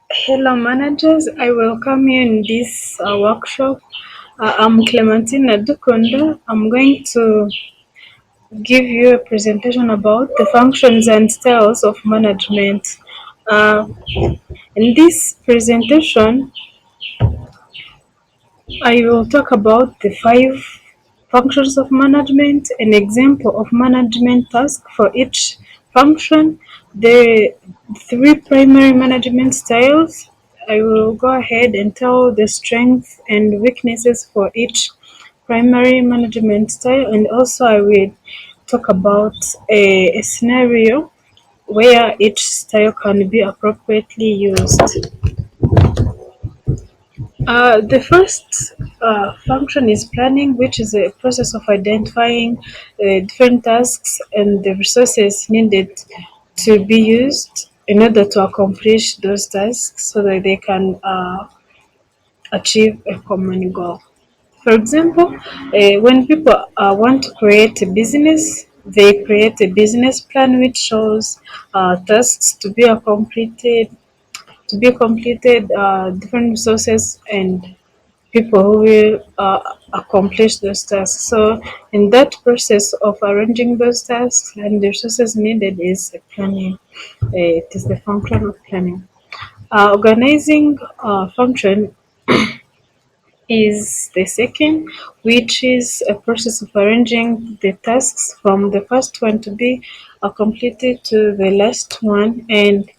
Hello, managers. I welcome you in this workshop. I'm Clementine Iradukunda. I'm going to give you a presentation about the functions and styles of management. Uh, in this presentation, I will talk about the 5 functions of management, an example of management task for each function, the 3 primary management styles. I will go ahead and tell the strengths and weaknesses for each primary management style, and also I will talk about a scenario where each style can be appropriately used. The first function is planning, which is a process of identifying different tasks and the resources needed to be used in order to accomplish those tasks so that they can achieve a common goal. For example, when people want to create a business, they create a business plan which shows tasks to be completed, different resources and people who will accomplish those tasks. So, in that process of arranging those tasks and the resources needed is planning. It is the function of planning. Organizing function is the second, which is a process of arranging the tasks from the first one to be completed to the last one and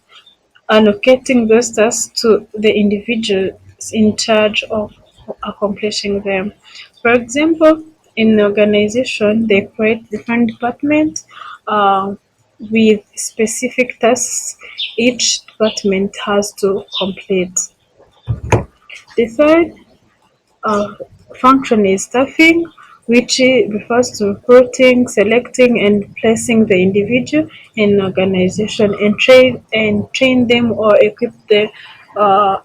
allocating those tasks to the individuals in charge of accomplishing them. For example, in an organization, they create different departments with specific tasks each department has to complete. The third uh, function is staffing, which refers to recruiting, selecting, and placing the individual in an organization and train them or equip uh,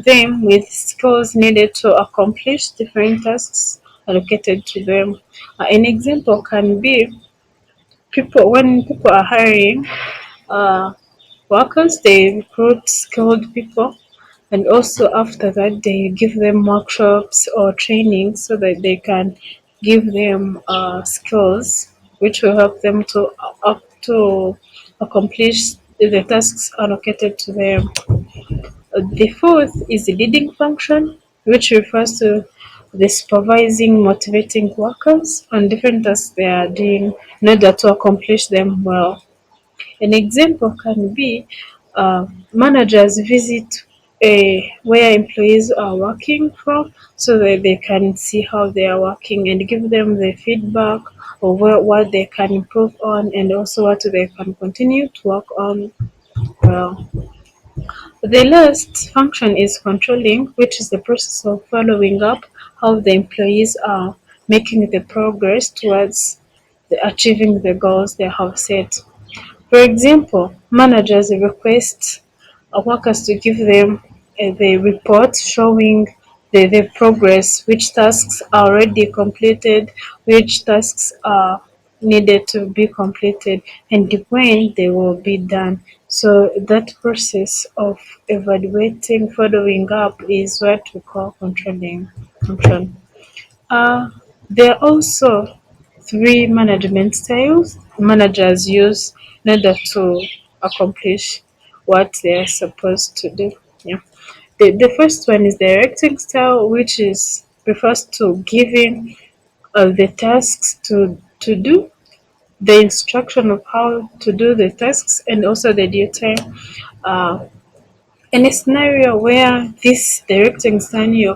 them with skills needed to accomplish different tasks allocated to them. An example can be when people are hiring uh, workers, they recruit skilled people, and also after that, they give them workshops or training so that they can give them skills which will help them to accomplish the tasks allocated to them. The fourth is the leading function, which refers to the supervising, motivating workers on different tasks they are doing in order to accomplish them well. An example can be managers visit where employees are working from so that they can see how they are working and give them the feedback of what they can improve on and also what they can continue to work on well. The last function is controlling, which is the process of following up how the employees are making the progress towards achieving the goals they have set. For example, managers request workers to give them the report showing the progress, which tasks are already completed, which tasks are needed to be completed, and when they will be done. So that process of evaluating, following up is what we call controlling function. Uh, there are also 3 management styles managers use in order to accomplish what they are supposed to do. Yeah. The first one is directing style, which is refers to giving the tasks to do, the instruction of how to do the tasks, and also the due time. Uh, in a scenario where this directing style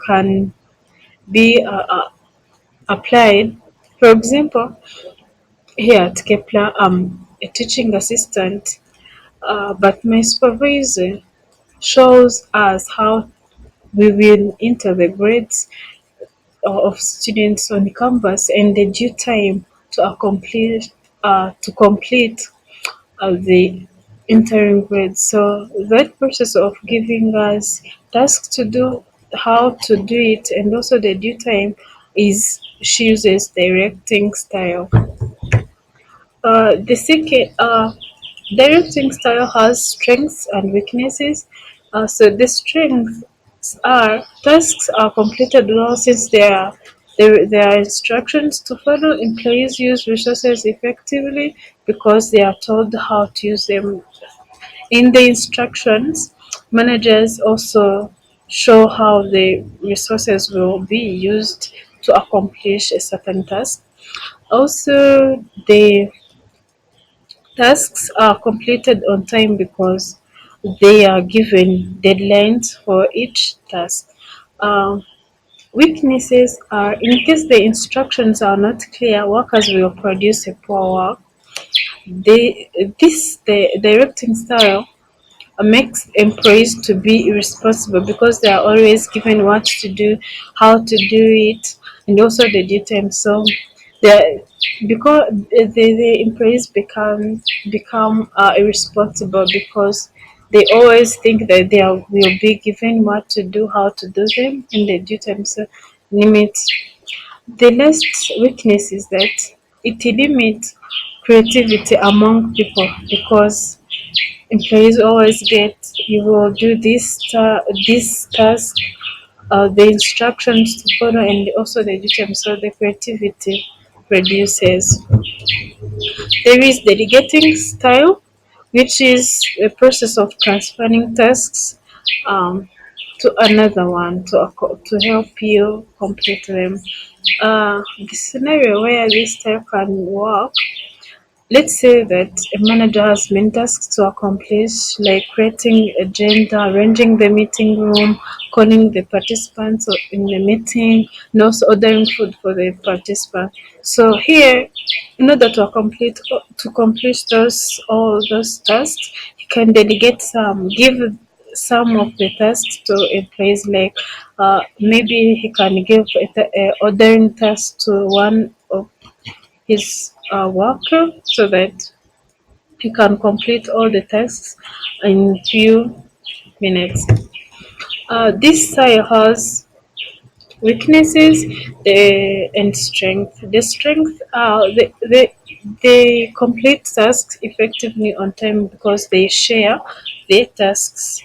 can be applied. For example, here at Kepler, I'm a teaching assistant, but my supervisor shows us how we will enter the grades of students on campus and the due time to complete the entering grades. So that process of giving us tasks to do, how to do it, and also the due time is she uses directing style. The directing style has strengths and weaknesses. So the strengths are tasks are completed well since there are instructions to follow. Employees use resources effectively because they are told how to use them. In the instructions, managers also show how the resources will be used to accomplish a certain task. Also, the tasks are completed on time because they are given deadlines for each task. Um, Weaknesses are in case the instructions are not clear, workers will produce a poor work. The directing style makes employees to be irresponsible because they are always given what to do, how to do it, and also the due time. So the because the employees become irresponsible because they always think that will be given what to do, how to do them in the due time. So limits the next weakness is that it limits creativity among people because employees always get you will do this task, the instructions to follow, and also the duty. So the creativity reduces. There is delegating style, which is a process of transferring tasks to another one to help you complete them. The scenario where this style can work. Let's say that a manager has many tasks to accomplish, like creating agenda, arranging the meeting room, calling the participants in the meeting, and also ordering food for the participants. So here, in order to complete those all those tasks, he can delegate give some of the tasks to employees. Like maybe he can give a ordering task to one of his worker so that he can complete all the tasks in few minutes. This style has weaknesses and strength. The strength are they complete tasks effectively on time because they share their tasks.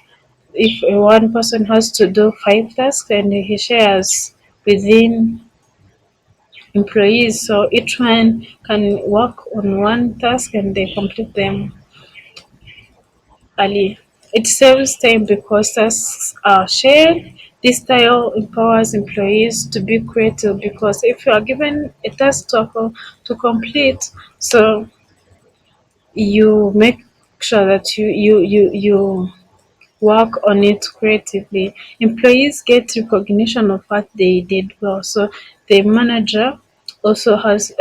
If one person has to do 5 tasks and he shares within employees, so each one can work on one task and they complete them early. It saves time because tasks are shared. This style empowers employees to be creative because if you are given a task to complete, so you make sure that you work on it creatively. Employees get recognition of what they did well. So the manager also has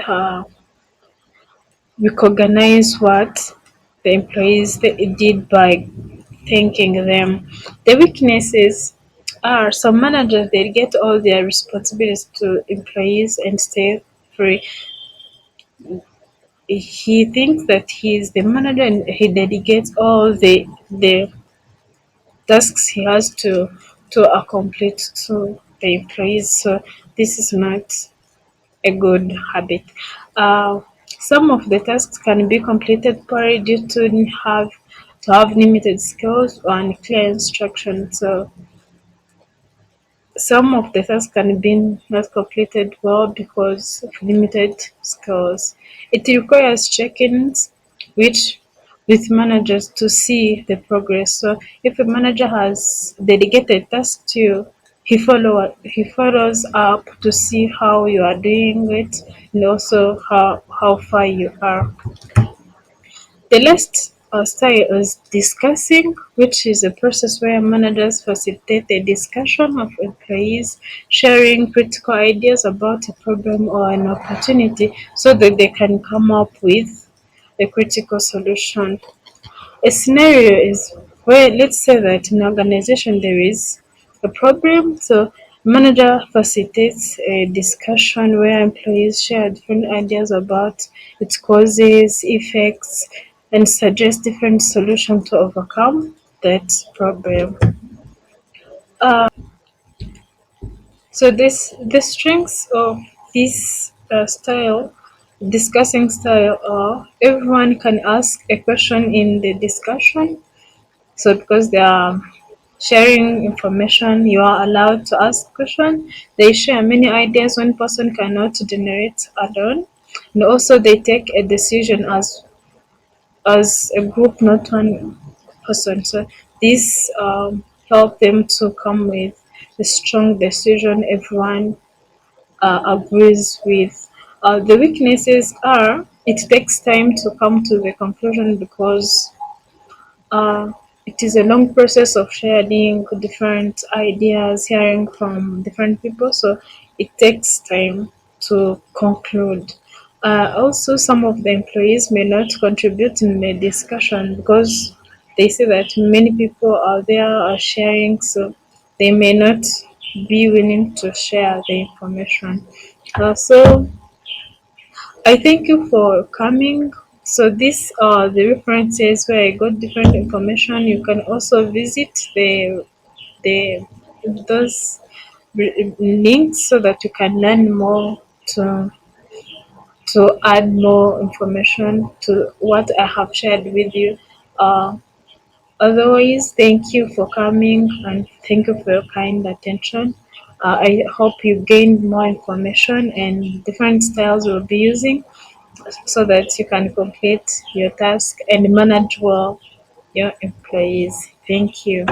recognize what the employees did by thanking them. The weaknesses are some managers they get all their responsibilities to employees and stay free. He thinks that he is the manager and he dedicates all the tasks he has to accomplish to the employees. So this is not a good habit. Uh, some of the tasks can be completed poorly due to have limited skills or unclear instructions. So some of the tasks can be not completed well because of limited skills. It requires check-ins, which with managers to see the progress. So if a manager has delegated tasks to you, he follows up to see how you are doing it and also how far you are. The last style is discussing, which is a process where managers facilitate the discussion of employees sharing critical ideas about a problem or an opportunity so that they can come up with a critical solution. A scenario is where let's say that in an organization there is a problem, so manager facilitates a discussion where employees share different ideas about its causes, effects, and suggest different solutions to overcome that problem. So this the strengths of this style. discussing style, everyone can ask a question in the discussion. So because they are sharing information, you are allowed to ask question. They share many ideas one person cannot generate alone. And also they take a decision as a group, not one person. So this help them to come with a strong decision everyone agrees with. The weaknesses are it takes time to come to the conclusion because uh, it is a long process of sharing different ideas, hearing from different people, so it takes time to conclude. Also, some of the employees may not contribute in the discussion because they see that many people are there are sharing, so they may not be willing to share the information. So I thank you for coming. So these are the references where I got different information. You can also visit the those links so that you can learn more to add more information to what I have shared with you. Uh, Otherwise, thank you for coming and thank you for your kind attention. I hope you gained more information and different styles we'll be using so that you can complete your task and manage well your employees. Thank you.